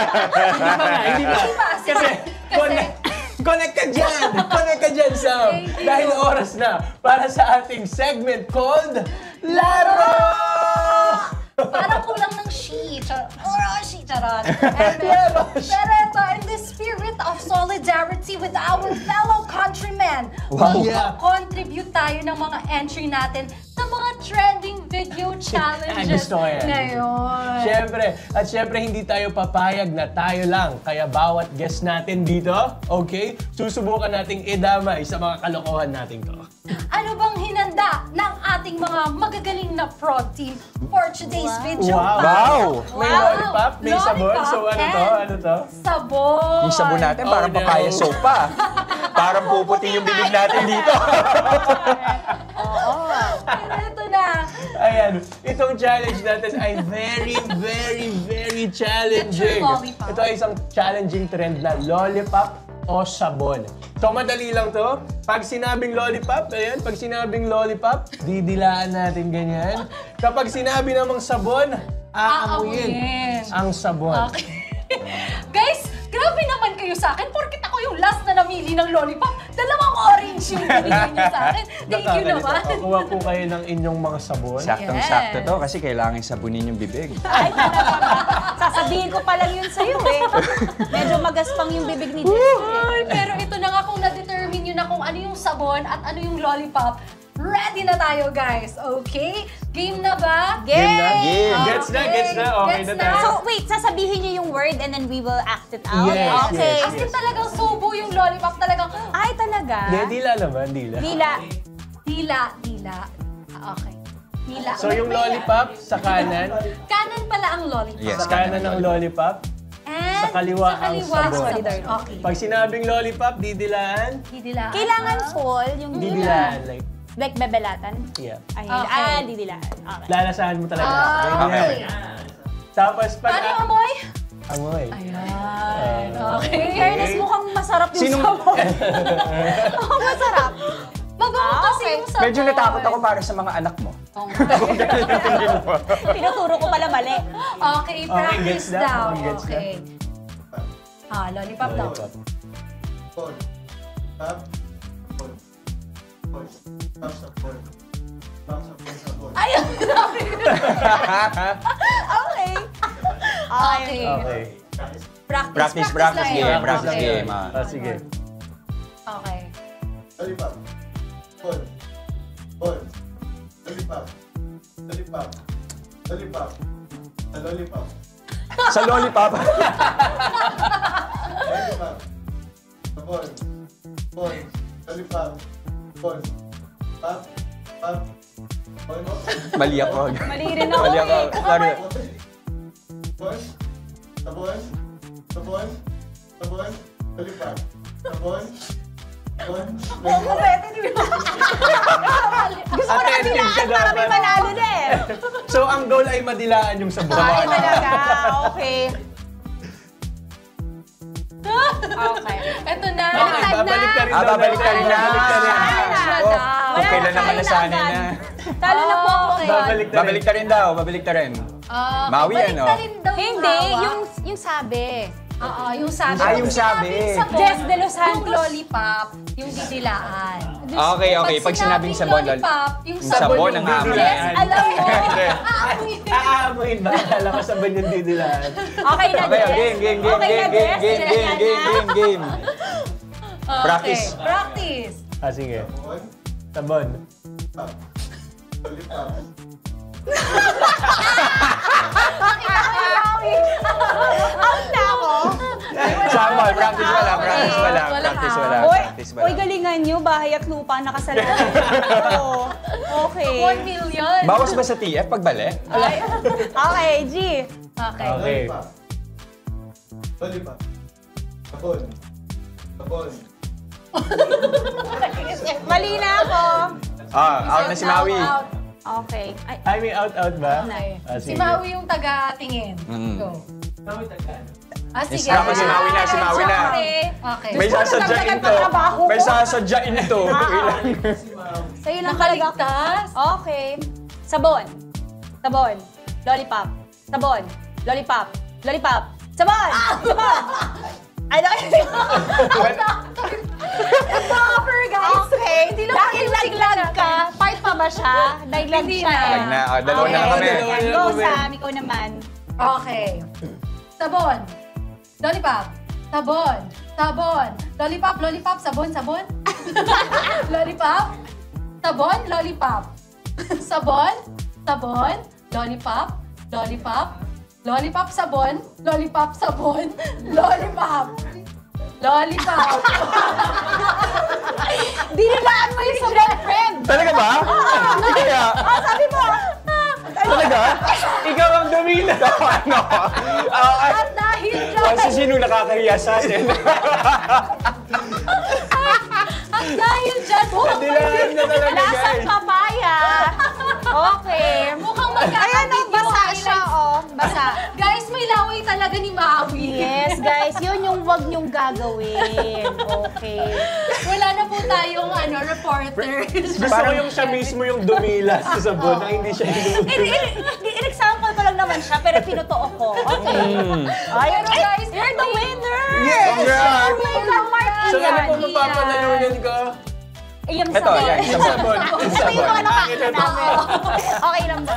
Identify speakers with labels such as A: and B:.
A: Hindi pa. Kasi connect ka dyan! Connect ka dyan, Sam! Dahil oras na para sa ating segment called Laro!
B: Parang kulang ng charot. Pero ito, in the spirit of solidarity with our fellow countrymen, mag-contribute tayo ng mga entry natin sa mga trending video challenges ngayon.
A: Siyempre, hindi tayo papayag na tayo lang. Kaya bawat guest natin dito, okay, susubukan nating idamay sa mga kalokohan natin to.
B: Ano bang hinanda ng ating mga magagaling na prod team for today's video?
A: Wow! May lollipop, may sabon. So ano to?
B: Sabon!
C: Yung sabon natin parang papaya soap pa. Parang puputi yung bibig natin dito.
B: Ito na.
A: Ayan, itong challenge natin ay very challenging. Ito ay isang challenging trend na lollipop o sabon. So, madali lang to. Pag sinabing lollipop, ayan, pag sinabing lollipop, didilaan natin ganyan. Kapag sinabi namang sabon, aamuyin ang sabon.
B: Okay. Guys, grabe naman kayo sa akin porkit ako yung last na namili ng lollipop. Dalawang orange yung binigay niyo sa akin. Thank you naman.
A: Kuha po kayo ng inyong mga sabon.
C: Saktong-sakto to kasi kailangan sabunin yung bibig.
D: Ay, talaga ba? Sasabihin ko pa lang yun sa'yo eh. Medyo magaspang yung bibig ni Jess.
B: Pero ito na nga kung na-determine nyo na kung ano yung sabon at ano yung lollipop, ready na tayo, guys. Okay? Game na ba?
C: Game.
A: Gets na. Okay na tayo.
D: So, wait, sasabihin niyo yung word and then we will act it out?
A: Yes,
D: okay.
A: yes.
B: As in talagang subo yung lollipop. Talagang,
D: Ay, talaga?
A: Dila naman, dila.
D: Dila.
B: Okay. Dila.
A: So, yung lollipop sa kanan,
B: Kanan pala ang lollipop.
C: Yes.
A: sa kanan ng lollipop,
B: And
A: sa kaliwa ang sabon.
B: Okay.
A: Pag sinabing lollipop, didilaan.
B: Didilaan.
D: Kailangan full yung
A: Didilaan,
D: like bebelatan?
A: yeah.
D: Ay,
B: Okay.
D: didilaan. Okay.
A: Lalasahan mo talaga.
B: Okay.
A: Tapos pag...
B: Paano amoy?
A: Amoy.
B: Ayan. Okay.
D: In fairness, mukhang masarap yung sabon. Mukhang masarap.
B: Mabango kasi yung sabon.
C: Medyo natakot ako para sa mga anak mo.
D: Pinuturo ko pala mali.
B: Okay, practice
A: gets na.
B: daw.
A: Gets na.
B: Okay. Lollipop daw.
E: Phone. Tap. Phone. Phone. Tap sa phone. Tap sa phone sa phone.
B: Ayun!
D: Okay.
B: Okay.
A: Okay.
B: Practice
C: Practice
B: lang yun.
C: game.
B: Okay.
A: Sige.
B: Okay.
E: Lollipop. Phone. Phone. Lollipop. Lollipop. Lollipop. Sa lollipop.
C: Sa lollipop.
E: Lollipop. Sa phone. Phone. Lollipop. Phone. Tap. Tap. Phone.
C: Mali ako.
D: Mali rin ako.
C: Mali ako. Sorry.
E: Sabon, sabon, sabon, sabon, lollipop, sabon, sabon,
D: Gusto ko na
A: Attentive ka
D: dilaan para may
A: dapat.
D: manalo na eh.
A: So, ang goal ay madilaan yung sabon.
D: Ay, talaga. Okay. Okay.
B: Ito na.
A: Okay, babalik ka rin daw.
C: Babalik ka rin na.
A: Babalik ka rin.
C: Oh, kung kailan naman nasanay na.
D: Talo na po ako
B: Okay.
D: ngayon.
C: Babalik ka rin daw, babalik ka rin. Mawi,
B: balik
C: ano?
B: na rin daw
D: Hindi,
B: hawak.
D: yung sabi.
B: Oo, yung sabi.
C: Yung sabi.
D: Jess de Los
B: Yung
D: Santos.
B: lollipop, yung didilaan.
C: Okay. Pag sinabing sabon,
B: lollipop, yung
C: sabon ang
B: yung
C: aamoy.
B: Jess, alam mo.
A: Aamoyin ba? Akala ko sabon yung didilaan.
D: Okay na, Jess.
C: Game.
D: Okay na, Jess.
C: Game.
B: Okay.
C: Practice.
B: Practice.
A: Sige. Sabon.
E: lollipop.
D: Out na ako.
C: Sample, practice wala.
D: Uy, galingan nyo. Bahay at lupa nakasalalay. Okay.
B: 1 million.
C: Bawas ba sa TF pagbalik?
D: Okay, G.
B: Okay.
A: Okay.
E: Lollipop. Sabon. Sabon.
D: Mali na ako.
C: Out na si Maui.
B: Out.
D: Okay. Ay,
A: Ay, may out ba?
B: Okay. Si
A: Sige.
B: Maui yung taga-tingin. Go. Sige.
C: Dapat si Maui na.
B: Okay.
C: May sasadyain to. May sasadyain to.
D: sa'yo na talaga.
B: Nakaligtas.
D: Okay. Sabon. Sabon. Lollipop. Sabon. Lollipop. Lollipop. Sabon! Sabon! Ano?
B: Proper, guys.
D: Okay.
B: Hindi lang
D: Dahil naglag ka, part pa ba siya? Naglag
B: Hindi
D: siya.
B: na.
C: Lag na. Dalawa na kami.
D: Go, Sam. Ikaw naman.
B: Okay. Sabon. Lollipop. Sabon. Sabon. Lollipop, lollipop, sabon, sabon. Lollipop. Sabon, lollipop. Sabon. Sabon. Lollipop. Lollipop. Lollipop, sabon. Lollipop, sabon. Lollipop. Lollipop.
D: Dinilaan mo yung sobrang friend.
C: Talaga ba? Kaya,
D: Sabi mo.
C: talaga?
A: Ikaw ang dumila.
C: Ano?
B: At dahil dyan,
C: Kasi sino nakakahiya sa atin?
B: at dahil dyan,
A: Dilaan na talaga,
D: Lasang
A: guys.
D: papaya. Okay.
B: mukhang magkakabit
D: Ayan, oh, basa
B: yung
D: siya,
B: highlights.
D: oh. Basa.
B: Guys, may laway talaga ni Maui.
D: Yes, guys. Yun yung wag niyong gagawin. Okay.
B: Wala na po tayong reporter.
A: Gusto ko yung siya mismo yung dumila sa sabon na hindi siya yung
D: In-example ko lang naman siya, pero pinutoo ko. Okay. Ay,
B: Pero guys,
D: you're the winner!
C: Congrats!
D: Winner, Mark
A: So ano
D: Ian.
A: po mapapanalunan ko?
D: Yung
C: Ito,
D: sabon.
C: yan, yung sabon.
D: Ito yung mga nakakita
A: Ito.
D: namin. Okay lang ba?